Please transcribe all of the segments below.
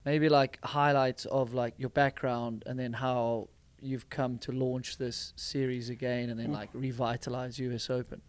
Maybe like highlights of like your background and then how you've come to launch this series again and then like revitalize US Open.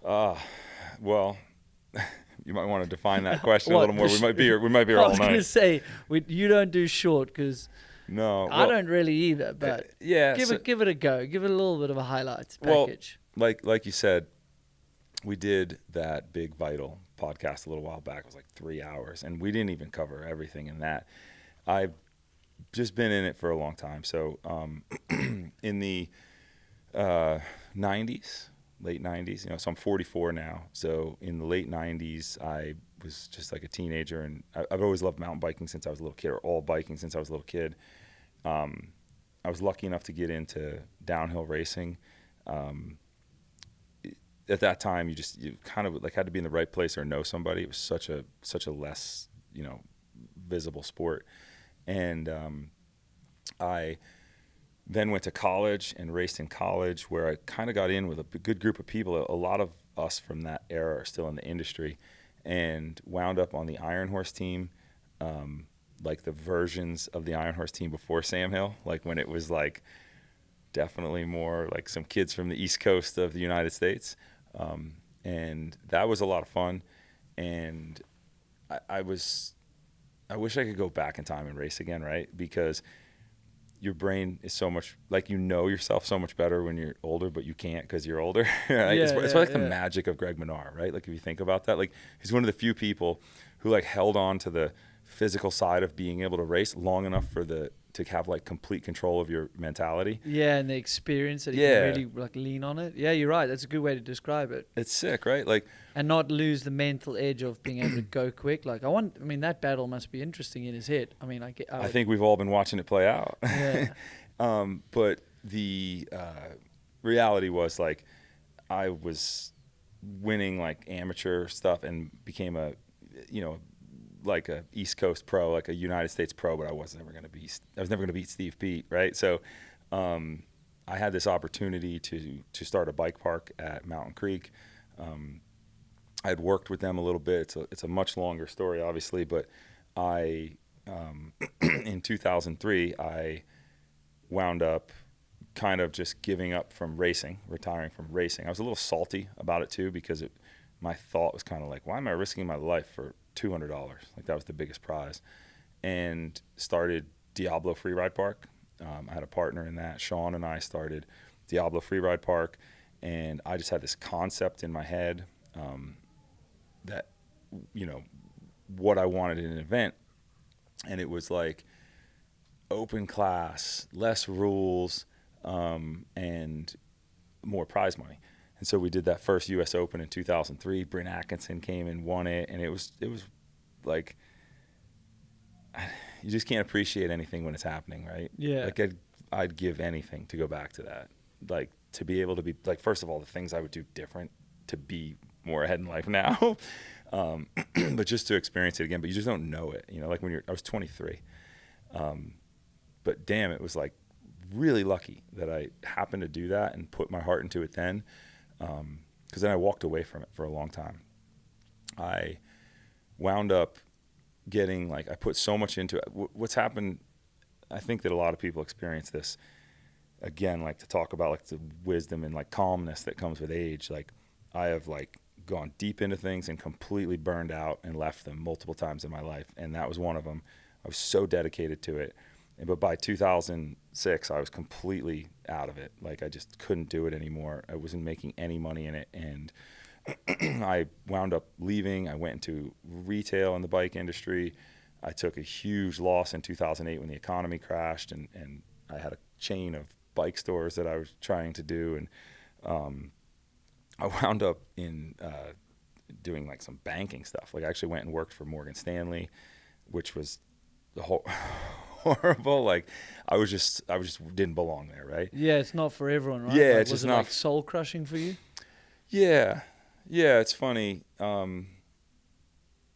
Uh, well, you might want to define that question a What? little more. We might be here I all was going to night. say, you don't do short because No, I well, don't really either, but yeah. give it a go. Give it a little bit of a highlights Well, package. like you said, we did that Big Vital podcast a little while back. It was like 3 hours, and we didn't even cover everything in that. I've just been in it for a long time. So, in the 90s, late 90s, so I'm 44 now. So in the late 90s, I was just like a teenager, and I've always loved mountain biking since I was a little kid, or all biking since I was a little kid. I was lucky enough to get into downhill racing. Um, at that time, you kind of like had to be in the right place or know somebody. It was such a less visible sport, and I then went to college and raced in college, where I kind of got in with a good group of people. A lot of us from that era are still in the industry, and wound up on the Iron Horse team, like the versions of the Iron Horse team before Sam Hill, like when it was like definitely more like some kids from the East Coast of the United States. And that was a lot of fun. And I wish I could go back in time and race again, right? Because your brain is so much like yourself so much better when you're older, but you can't because you're older. Right? It's like the magic of Greg Minnaar, right? Like if you think about that, like he's one of the few people who like held on to the physical side of being able to race long enough to have like complete control of your mentality. Yeah, and the experience that you can really like lean on it. Yeah, you're right. That's a good way to describe it. It's sick, right? Like, and not lose the mental edge of being able to go quick. Like I mean, that battle must be interesting in his head. I mean, I think we've all been watching it play out. Yeah. But the reality was like I was winning like amateur stuff and became like a East Coast pro, like a United States pro, but I was never going to beat Steve Pete, right? So I had this opportunity to start a bike park at Mountain Creek. I had worked with them a little bit. It's a much longer story, obviously, but I in 2003 I wound up kind of just giving up from racing, retiring from racing. I was a little salty about it too, because my thought was kind of like, why am I risking my life for $200? Like that was the biggest prize. And started Diablo Freeride Park. I had a partner in that. Sean and I started Diablo Freeride Park, and I just had this concept in my head that, what I wanted in an event. And it was like open class, less rules, and more prize money. And so we did that first US Open in 2003. Bryn Atkinson came and won it, and it was like you just can't appreciate anything when it's happening, right? Yeah. Like I'd give anything to go back to that. Like to be able to be like, first of all, the things I would do different to be more ahead in life now, but just to experience it again. But you just don't know it, Like I was 23, but damn, it was like really lucky that I happened to do that and put my heart into it then. Because then I walked away from it for a long time. I wound up getting I put so much into it. What's happened, I think that a lot of people experience this, again, like to talk about like the wisdom and like calmness that comes with age. Like I have like gone deep into things and completely burned out and left them multiple times in my life. And that was one of them. I was so dedicated to it. But by 2006, I was completely out of it. Like I just couldn't do it anymore. I wasn't making any money in it. And I wound up leaving. I went into retail in the bike industry. I took a huge loss in 2008 when the economy crashed, and I had a chain of bike stores that I was trying to do. And I wound up in doing like some banking stuff. Like I actually went and worked for Morgan Stanley, which was the whole... horrible. Like I was just didn't belong there, right? Yeah, it's not for everyone, right? Yeah, like, it's just was it not like soul crushing for you? Yeah, it's funny. I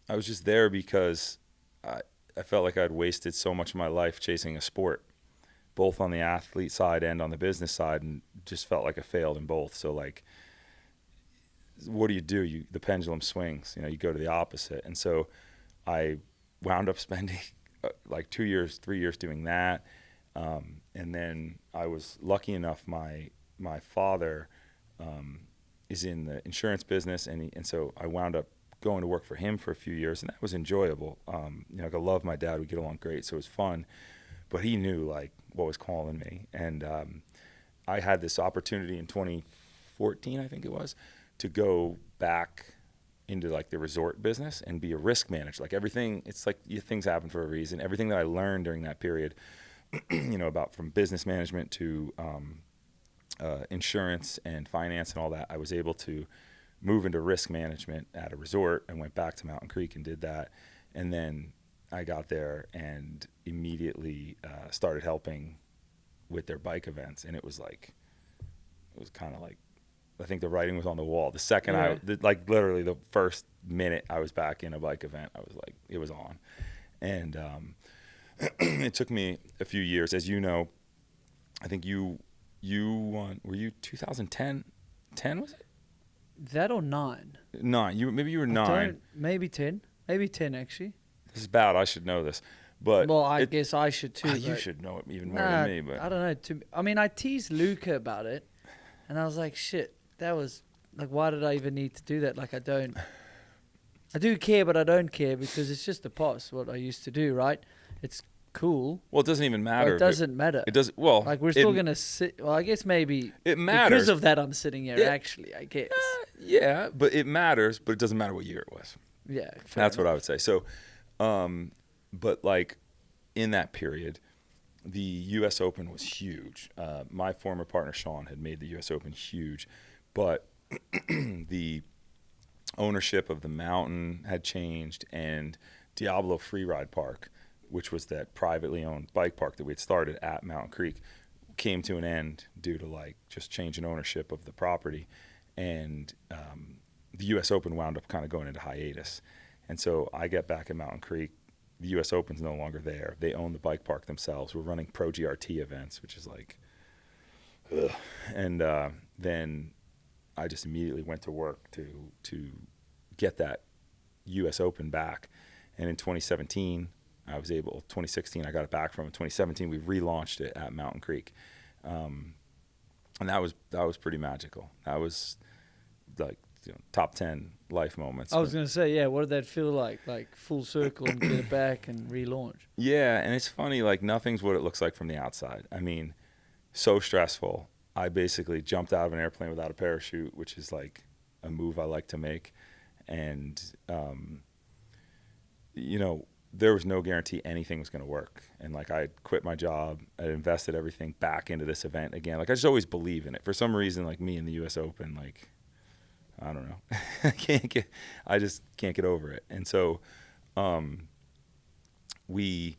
was just there because I felt like I'd wasted so much of my life chasing a sport, both on the athlete side and on the business side, and just felt like I failed in both. So like, what do? The pendulum swings. You go to the opposite, and so I wound up spending like 2 years, 3 years doing that. And then I was lucky enough, my father is in the insurance business, and so I wound up going to work for him for a few years, and that was enjoyable. Like I love my dad, we get along great, so it was fun. But he knew like what was calling me, and I had this opportunity in 2014, I think it was, to go back into like the resort business and be a risk manager. Like everything, it's like things happen for a reason. Everything that I learned during that period, about from business management to insurance and finance and all that, I was able to move into risk management at a resort and went back to Mountain Creek and did that. And then I got there and immediately started helping with their bike events. And it was kind of like, I think the writing was on the wall. The second like literally the first minute I was back in a bike event, I was like, it was on. And it took me a few years. As you know, I think you won, were you 2010? 10 was it? That or 9? 9. Maybe you were 9. Maybe 10. Maybe 10 actually. This is bad. I should know this. But well, I guess I should too. You should know it even more than me. But I don't know. I mean, I teased Luca about it, and I was like, shit, that was like, why did I even need to do that? Like, I do care, but I don't care because it's just a past what I used to do, right? It's cool. Well, it doesn't even matter. It doesn't matter. It does. Well, like we're still gonna sit. Well, I guess maybe it matters because of that. I'm sitting here. Actually, I guess. Yeah, but it matters. But it doesn't matter what year it was. Yeah, that's what I would say. So, but like in that period, the U.S. Open was huge. My former partner Sean had made the U.S. Open huge, but the ownership of the mountain had changed, and Diablo Freeride Park, which was that privately owned bike park that we had started at Mountain Creek, came to an end due to like just change in ownership of the property. And the U.S. Open wound up kind of going into hiatus. And so I get back at Mountain Creek. The U.S. Open's no longer there. They own the bike park themselves. We're running Pro GRT events, which is like, ugh. And then I just immediately went to work to get that U.S. Open back. And in 2017, 2016, I got it back from. In 2017, we relaunched it at Mountain Creek. And that was pretty magical. That was like top 10 life moments. I was going to say, yeah, what did that feel like? Like full circle and get it back and relaunch. Yeah, and it's funny, like nothing's what it looks like from the outside. I mean, so stressful. I basically jumped out of an airplane without a parachute, which is like a move I like to make. And, there was no guarantee anything was going to work. And like I quit my job, I invested everything back into this event again. Like I just always believe in it. For some reason, like me in the US Open, like, I don't know. I just can't get over it. And so we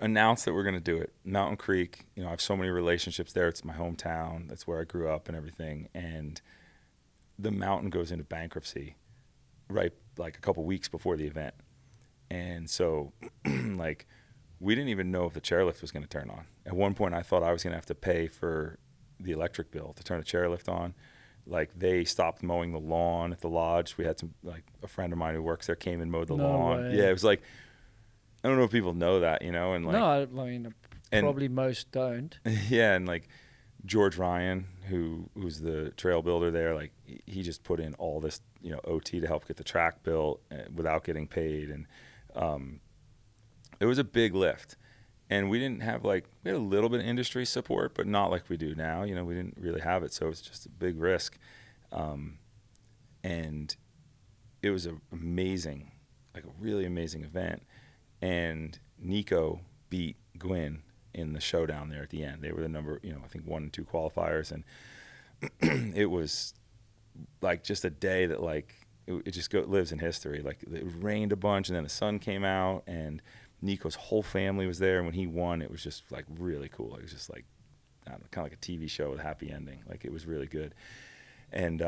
announced that we're going to do it. Mountain Creek, I have so many relationships there. It's my hometown. That's where I grew up and everything. And the mountain goes into bankruptcy right like a couple weeks before the event. And so, like, we didn't even know if the chairlift was going to turn on. At one point, I thought I was going to have to pay for the electric bill to turn the chairlift on. Like, they stopped mowing the lawn at the lodge. We had a friend of mine who works there came and mowed the lawn. Way. Yeah, it was like, I don't know if people know that, and like. No, I mean, probably most don't. Yeah, and like George Ryan, who's the trail builder there, like he just put in all this, OT to help get the track built without getting paid. And it was a big lift, and we didn't have we had a little bit of industry support, but not like we do now. We didn't really have it, so it was just a big risk. And it was a really amazing event. And Nico beat Gwyn in the showdown there at the end. They were the number, I think 1 and 2 qualifiers, and it was like just a day that it just lives in history. Like it rained a bunch, and then the sun came out, and Nico's whole family was there. And when he won, it was just like really cool. It was just like, I don't know, kind of like a TV show with a happy ending. Like it was really good. And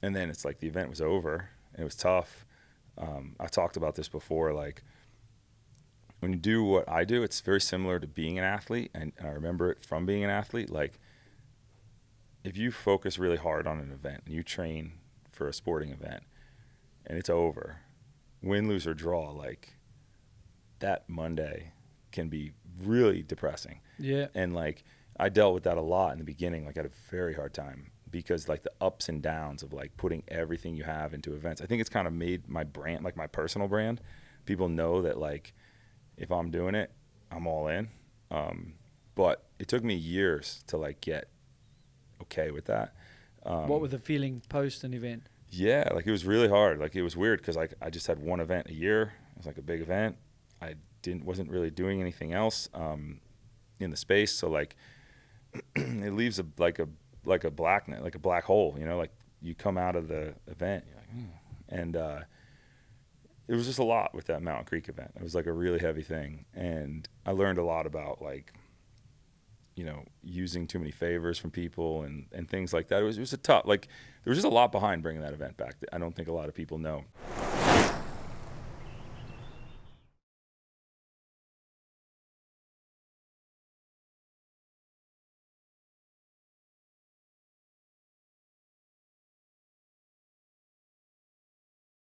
then it's like the event was over, and it was tough. I talked about this before. Like when you do what I do, it's very similar to being an athlete, and I remember it from being an athlete. Like if you focus really hard on an event and you train for a sporting event and it's over, win, lose, or draw, like that Monday can be really depressing. Yeah. And like, I dealt with that a lot in the beginning. Like, I had a very hard time because like the ups and downs of like putting everything you have into events. I think it's kind of made my brand, like my personal brand. People know that like, if I'm doing it, I'm all in. But it took me years to like get okay with that. What was the feeling post an event? Yeah, like it was really hard. Like it was weird because like I just had one event a year. It was like a big event. I wasn't really doing anything else in the space. So like it leaves like a blackness, like a black hole. You know, like you come out of the event, you're like, and it was just a lot with that Mountain Creek event. It was like a really heavy thing, and I learned a lot about like, you know, using too many favors from people and things like that. It was a tough, like there was just a lot behind bringing that event back that I don't think a lot of people know.